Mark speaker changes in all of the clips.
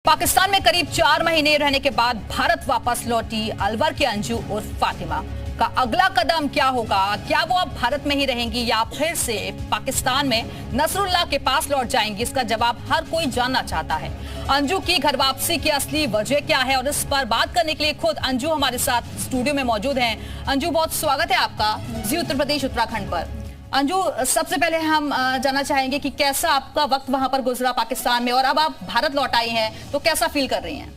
Speaker 1: पाकिस्तान में करीब 4 महीने रहने के बाद भारत वापस लौटी अलवर की अंजू और फातिमा का अगला कदम क्या होगा? क्या वो अब भारत में ही रहेंगी या फिर से पाकिस्तान में नसरुल्लाह के पास लौट जाएंगी? इसका जवाब हर कोई जानना चाहता है। अंजू की घर वापसी की असली वजह क्या है और इस पर बात करने के लिए खुद अंजू हमारे साथ स्टूडियो में मौजूद हैं। अंजू, बहुत स्वागत है आपका जी उत्तर प्रदेश उत्तराखंड पर। अंजू, सबसे पहले हम जानना चाहेंगे कि कैसा आपका वक्त वहां पर गुजरा पाकिस्तान में, और अब आप भारत लौट आई हैं तो कैसा फील कर रही हैं?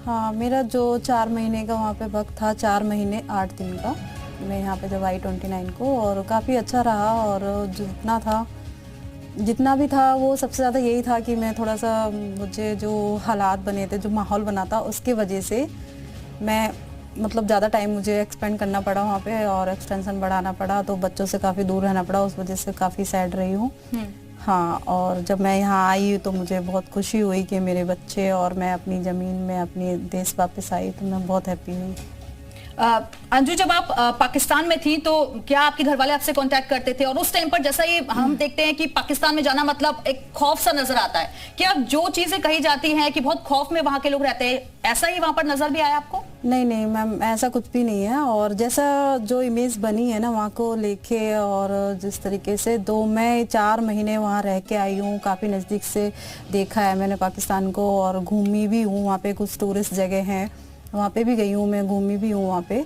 Speaker 2: हाँ, मेरा जो 4 महीने का वहाँ पे वक्त था, 4 महीने 8 दिन का, मैं यहाँ पे जब आई 29 को, और काफ़ी अच्छा रहा। और जितना भी था वो सबसे ज़्यादा यही था कि मैं थोड़ा सा, मुझे जो हालात बने थे, जो माहौल बना था, उसके वजह से मैं मतलब ज़्यादा टाइम मुझे एक्सपेंड करना पड़ा वहाँ पे और एक्सटेंशन बढ़ाना पड़ा, तो बच्चों से काफ़ी दूर रहना पड़ा, उस वजह से काफ़ी सैड रही हूँ। हाँ, और जब मैं यहाँ आई तो मुझे बहुत खुशी हुई कि मेरे बच्चे और मैं अपनी ज़मीन में, अपनी देश वापस आई, तो मैं बहुत हैप्पी हुई।
Speaker 1: अंजू, जब आप पाकिस्तान में थी तो क्या आपके घर वाले आपसे कांटेक्ट करते थे? और उस टाइम पर जैसा ही हम देखते हैं कि पाकिस्तान में जाना मतलब एक खौफ सा नजर आता है, क्या जो चीजें कही जाती हैं कि बहुत खौफ में वहां के लोग रहते हैं, ऐसा ही वहां पर नजर भी आया आपको?
Speaker 2: नहीं नहीं मैम, ऐसा कुछ भी नहीं है। और जैसा जो इमेज बनी है ना वहाँ को लेके, और जिस तरीके से मैं 4 महीने वहाँ रह के आई हूँ, काफ़ी नज़दीक से देखा है मैंने पाकिस्तान को, और घूमी भी हूँ वहाँ पे, कुछ टूरिस्ट जगह हैं वहाँ पे भी गई हूँ मैं, घूमी भी हूँ वहाँ पे।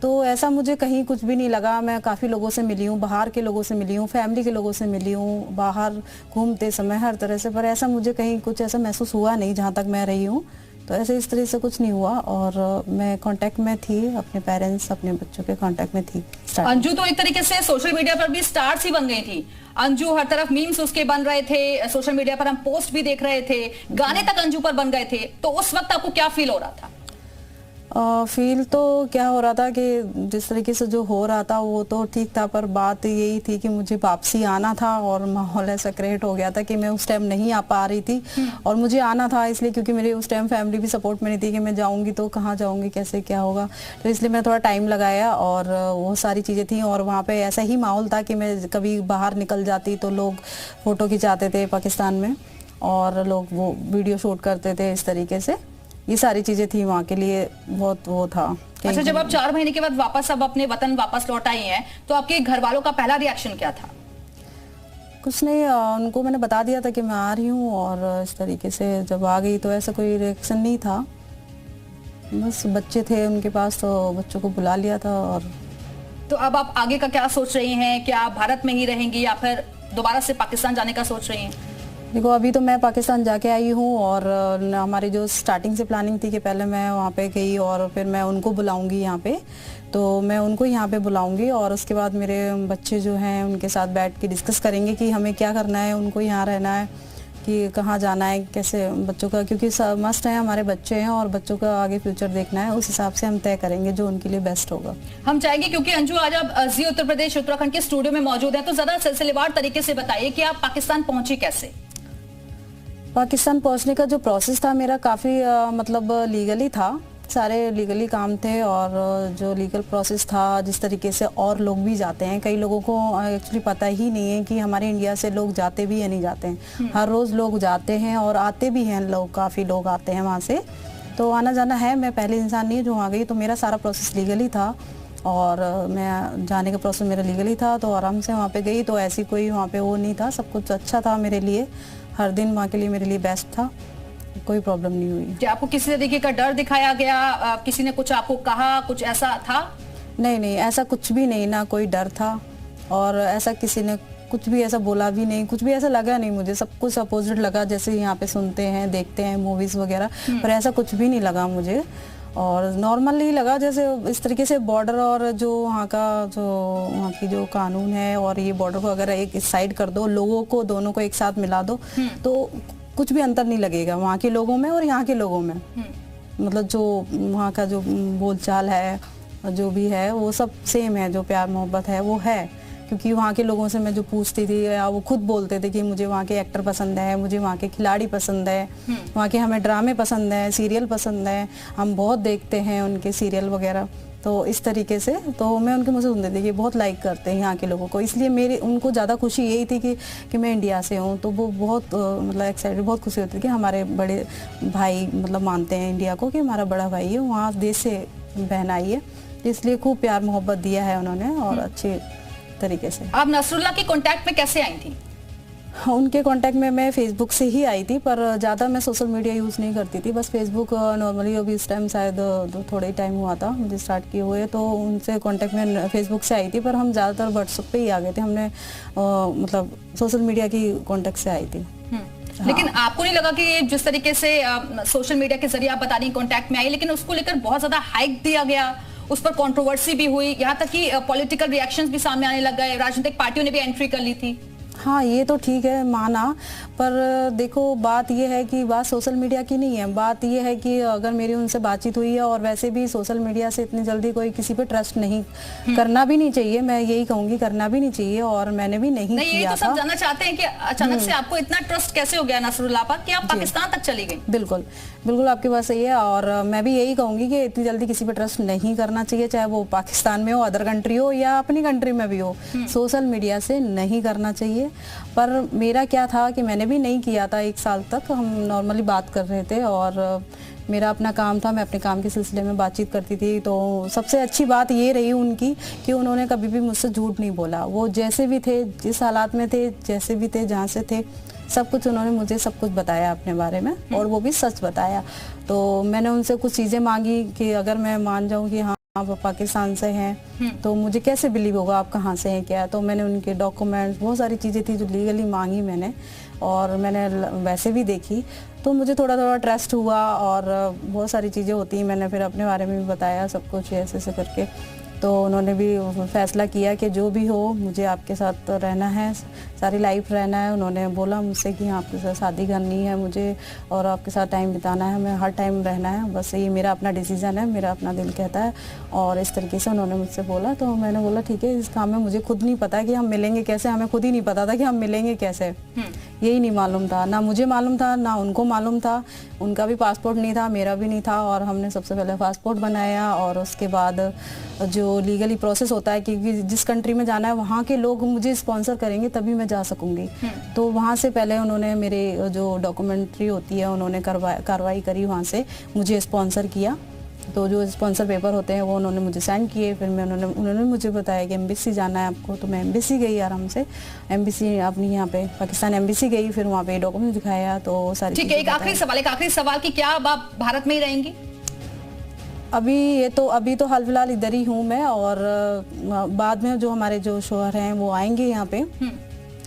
Speaker 2: तो ऐसा मुझे कहीं कुछ भी नहीं लगा। मैं काफ़ी लोगों से मिली हूँ, बाहर के लोगों से मिली हूँ, फैमिली के लोगों से मिली हूँ, बाहर घूमते समय हर तरह से, पर ऐसा मुझे कहीं कुछ ऐसा महसूस हुआ नहीं जहाँ तक मैं रही हूँ। तो ऐसे इस तरह से कुछ नहीं हुआ, और मैं कांटेक्ट में थी, अपने पेरेंट्स, अपने बच्चों के कांटेक्ट में थी।
Speaker 1: अंजू तो एक तरीके से सोशल मीडिया पर भी स्टार्स ही बन गई थी। अंजू, हर तरफ मीम्स उसके बन रहे थे, सोशल मीडिया पर हम पोस्ट भी देख रहे थे, गाने तक अंजू पर बन गए थे। तो उस वक्त आपको क्या फील हो रहा था?
Speaker 2: फील तो क्या हो रहा था कि जिस तरीके से जो हो रहा था वो तो ठीक था, पर बात यही थी कि मुझे वापसी आना था, और माहौल ऐसा क्रिएट हो गया था कि मैं उस टाइम नहीं आ पा रही थी। और मुझे आना था इसलिए क्योंकि मेरे उस टाइम फैमिली भी सपोर्ट में नहीं थी कि मैं जाऊंगी तो कहाँ जाऊंगी, कैसे क्या होगा, तो इसलिए मैं थोड़ा टाइम लगाया, और वो सारी चीज़ें थी। और वहाँ पर ऐसा ही माहौल था कि मैं कभी बाहर निकल जाती तो लोग फ़ोटो खिंचाते थे पाकिस्तान में, और लोग वो वीडियो शूट करते थे, इस तरीके से ये सारी चीजें थी वहाँ के लिए, बहुत वो था।
Speaker 1: अच्छा, जब आप 4 महीने के बाद वापस अब अपने वतन वापस लौट आई हैं तो आपके घर वालों का पहला रिएक्शन क्या था?
Speaker 2: कुछ नहीं, उनको मैंने बता दिया था कि मैं आ रही हूँ, और इस तरीके से जब आ गई तो ऐसा कोई रिएक्शन नहीं था। बस बच्चे थे उनके पास तो बच्चों को बुला लिया था। और
Speaker 1: तो अब आप आगे का क्या सोच रही हैं? क्या आप भारत में ही रहेंगी या फिर दोबारा से पाकिस्तान जाने का सोच रही हैं?
Speaker 2: देखो, अभी तो मैं पाकिस्तान जाके आई हूँ, और हमारी जो स्टार्टिंग से प्लानिंग थी कि पहले मैं वहाँ पे गई और फिर मैं उनको बुलाऊंगी यहाँ पे, तो मैं उनको यहाँ पे बुलाऊंगी, और उसके बाद मेरे बच्चे जो हैं उनके साथ बैठ के डिस्कस करेंगे कि हमें क्या करना है, उनको यहाँ रहना है कि कहाँ जाना है, कैसे बच्चों का, क्योंकि मस्ट है, हमारे बच्चे हैं और बच्चों का आगे फ्यूचर देखना है, उस हिसाब से हम तय करेंगे जो उनके लिए बेस्ट होगा।
Speaker 1: हम चाहेंगे, क्योंकि अंजू आज आप जी उत्तर प्रदेश उत्तराखंड के स्टूडियो में मौजूद है, तो ज्यादा सिलसिलेवार तरीके से बताइए कि आप पाकिस्तान पहुंची कैसे?
Speaker 2: पाकिस्तान पहुंचने का जो प्रोसेस था मेरा काफ़ी मतलब लीगली था, सारे लीगली काम थे, और जो लीगल प्रोसेस था, जिस तरीके से और लोग भी जाते हैं, कई लोगों को एक्चुअली पता ही नहीं है कि हमारे इंडिया से लोग जाते भी या नहीं जाते हैं। हर रोज़ लोग जाते हैं और आते भी हैं लोग, काफ़ी लोग आते हैं वहाँ से, तो आना जाना है। मैं पहले इंसान नहीं जो वहाँ गई, तो मेरा सारा प्रोसेस लीगली था, और मैं जाने का प्रोसेस मेरा लीगली था, तो आराम से वहाँ पे गई, तो ऐसी कोई वहाँ पे वो नहीं था, सब कुछ अच्छा था मेरे लिए, हर दिन वहाँ के लिए मेरे लिए बेस्ट था, कोई प्रॉब्लम नहीं हुई।
Speaker 1: क्या आपको किसी तरीके का डर दिखाया गया? किसी ने कुछ आपको कहा, कुछ ऐसा था?
Speaker 2: नहीं नहीं, ऐसा कुछ भी नहीं, ना कोई डर था, और ऐसा किसी ने कुछ भी ऐसा बोला भी नहीं, कुछ भी ऐसा लगा नहीं मुझे, सब कुछ अपोजिट लगा, जैसे यहाँ पे सुनते हैं, देखते हैं मूवीज वगैरह, पर ऐसा कुछ भी नहीं लगा मुझे, और नॉर्मल ही लगा, जैसे इस तरीके से बॉर्डर और जो वहाँ का जो वहाँ की जो कानून है, और ये बॉर्डर को अगर एक साइड कर दो, लोगों को दोनों को एक साथ मिला दो, तो कुछ भी अंतर नहीं लगेगा वहाँ के लोगों में और यहाँ के लोगों में। मतलब जो वहाँ का जो बोलचाल है, जो भी है, वो सब सेम है, जो प्यार मोहब्बत है वो है, क्योंकि वहाँ के लोगों से मैं जो पूछती थी या वो खुद बोलते थे कि मुझे वहाँ के एक्टर पसंद है, मुझे वहाँ के खिलाड़ी पसंद है, वहाँ के हमें ड्रामे पसंद है, सीरियल पसंद है, हम बहुत देखते हैं उनके सीरियल वगैरह। तो इस तरीके से तो मैं उनके मुझे सुनते थे कि बहुत लाइक करते हैं यहाँ के लोगों को, इसलिए मेरी उनको ज़्यादा खुशी यही थी कि मैं इंडिया से हूँ। तो वो बहुत मतलब एक्साइटेड, बहुत खुशी होती थी कि हमारे बड़े भाई मतलब मानते हैं इंडिया को कि हमारा बड़ा भाई है, वहाँ देश से बहन आई है, इसलिए खूब प्यार मोहब्बत दिया है उन्होंने और अच्छे तरीके से।
Speaker 1: आप नसरुल्लाह के कांटेक्ट में कैसे आई थी?
Speaker 2: उनके कांटेक्ट में मैं फेसबुक से ही आई थी, पर ज़्यादा मैं सोशल मीडिया यूज़ नहीं करती थी, बस फेसबुक नॉर्मली अभी इस टाइम शायद थोड़ा ही टाइम हुआ था मुझे स्टार्ट किए हुए, तो उनसे कांटेक्ट में फेसबुक से आई थी, पर हम ज़्यादातर व्हाट्सएप पे ही आ गए थे, हमने मतलब सोशल मीडिया की कांटेक्ट से आई थी।
Speaker 1: लेकिन आपको नहीं लगा कि जिस तरीके से सोशल मीडिया के जरिए आप बता रही कांटेक्ट में आई, लेकिन उसको लेकर बहुत ज्यादा हाइप दिया गया, उस पर कंट्रोवर्सी भी हुई, यहाँ तक कि पॉलिटिकल रिएक्शंस भी सामने आने लग गए, राजनीतिक पार्टियों ने भी एंट्री कर ली थी?
Speaker 2: हाँ, ये तो ठीक है, माना, पर देखो बात ये है कि बात सोशल मीडिया की नहीं है, बात ये है कि अगर मेरी उनसे बातचीत हुई है, और वैसे भी सोशल मीडिया से इतनी जल्दी कोई किसी पे ट्रस्ट नहीं करना भी नहीं चाहिए, मैं यही कहूँगी, करना भी नहीं चाहिए, और मैंने भी नहीं किया
Speaker 1: ये तो सब जानना चाहते हैं कि अचानक से आपको इतना ट्रस्ट कैसे हो गया नसरुल्लाह पर कि आप पाकिस्तान तक चली गई?
Speaker 2: बिल्कुल बिल्कुल, आपकी बात सही है, और मैं भी यही कहूँगी कि इतनी जल्दी किसी पे ट्रस्ट नहीं करना चाहिए, चाहे वो पाकिस्तान में हो, अदर कंट्री हो, या अपनी कंट्री में भी हो, सोशल मीडिया से नहीं करना चाहिए। पर मेरा क्या था कि मैंने भी नहीं किया था, 1 साल तक हम नॉर्मली बात कर रहे थे, और मेरा अपना काम था, मैं अपने काम के सिलसिले में बातचीत करती थी। तो सबसे अच्छी बात ये रही उनकी कि उन्होंने कभी भी मुझसे झूठ नहीं बोला, वो जैसे भी थे, जिस हालात में थे, जैसे भी थे, जहाँ से थे, सब कुछ उन्होंने मुझे सब कुछ बताया अपने बारे में, और वो भी सच बताया। तो मैंने उनसे कुछ चीज़ें मांगी कि अगर मैं मान जाऊँ कि हाँ आप पाकिस्तान से हैं, तो मुझे कैसे बिलीव होगा आप कहाँ से हैं क्या। तो मैंने उनके डॉक्यूमेंट्स, बहुत सारी चीज़ें थी जो लीगली मांगी मैंने, और मैंने वैसे भी देखी, तो मुझे थोड़ा थोड़ा ट्रस्ट हुआ, और बहुत सारी चीज़ें होती, मैंने फिर अपने बारे में भी बताया सब कुछ ऐसे ऐसे करके। तो उन्होंने भी फैसला किया कि जो भी हो मुझे आपके साथ रहना है, सारी लाइफ रहना है। उन्होंने बोला मुझसे कि हाँ आपके साथ शादी करनी है मुझे, और आपके साथ टाइम बिताना है, हमें हर टाइम रहना है, बस ये मेरा अपना डिसीज़न है, मेरा अपना दिल कहता है, और इस तरीके से उन्होंने मुझसे बोला। तो मैंने बोला ठीक है, इस काम में मुझे खुद नहीं पता कि हम मिलेंगे कैसे, हमें खुद ही नहीं पता था कि हम मिलेंगे कैसे, यही नहीं मालूम था, ना मुझे मालूम था ना उनको मालूम था। उनका भी पासपोर्ट नहीं था, मेरा भी नहीं था, और हमने सबसे पहले पासपोर्ट बनाया, और उसके बाद जो लीगली प्रोसेस होता है कि जिस कंट्री में जाना है वहाँ के लोग मुझे स्पॉन्सर करेंगे तभी मैं जा सकूंगी। तो वहाँ से पहले उन्होंने मेरे जो डॉक्यूमेंट्री होती है उन्होंने कार्रवाई करी, वहाँ से मुझे स्पॉन्सर किया। तो जो स्पॉन्सर पेपर होते हैं वो उन्होंने मुझे सेंड किए, फिर मैं उन्होंने मुझे बताया कि एम्बेसी जाना है आपको, तो मैं एम्बेसी गई आराम से, एम्बेसी अपनी यहाँ पे पाकिस्तान एम्बेसी गई, फिर वहाँ पे डॉक्यूमेंट दिखाया, तो सारी
Speaker 1: ठीक है। एक आखिरी सवाल कि क्या अब आप भारत में ही रहेंगी?
Speaker 2: अभी तो हाल फिलहाल इधर ही हूँ मैं, और बाद में जो हमारे जो शोहर हैं वो आएंगे यहाँ पे,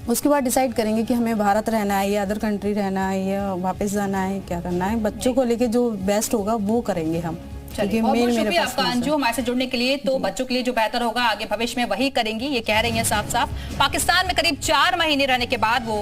Speaker 2: उसके बाद डिसाइड करेंगे कि हमें भारत रहना है या अदर कंट्री रहना है या वापस जाना है, क्या करना है। बच्चों को लेके जो बेस्ट होगा वो करेंगे हम।
Speaker 1: शुक्रिया आपका अंजू हमारे से जुड़ने के लिए। तो बच्चों के लिए जो बेहतर होगा आगे भविष्य में वही करेंगी, ये कह रही हैं साफ साफ। पाकिस्तान में करीब 4 महीने रहने के बाद वो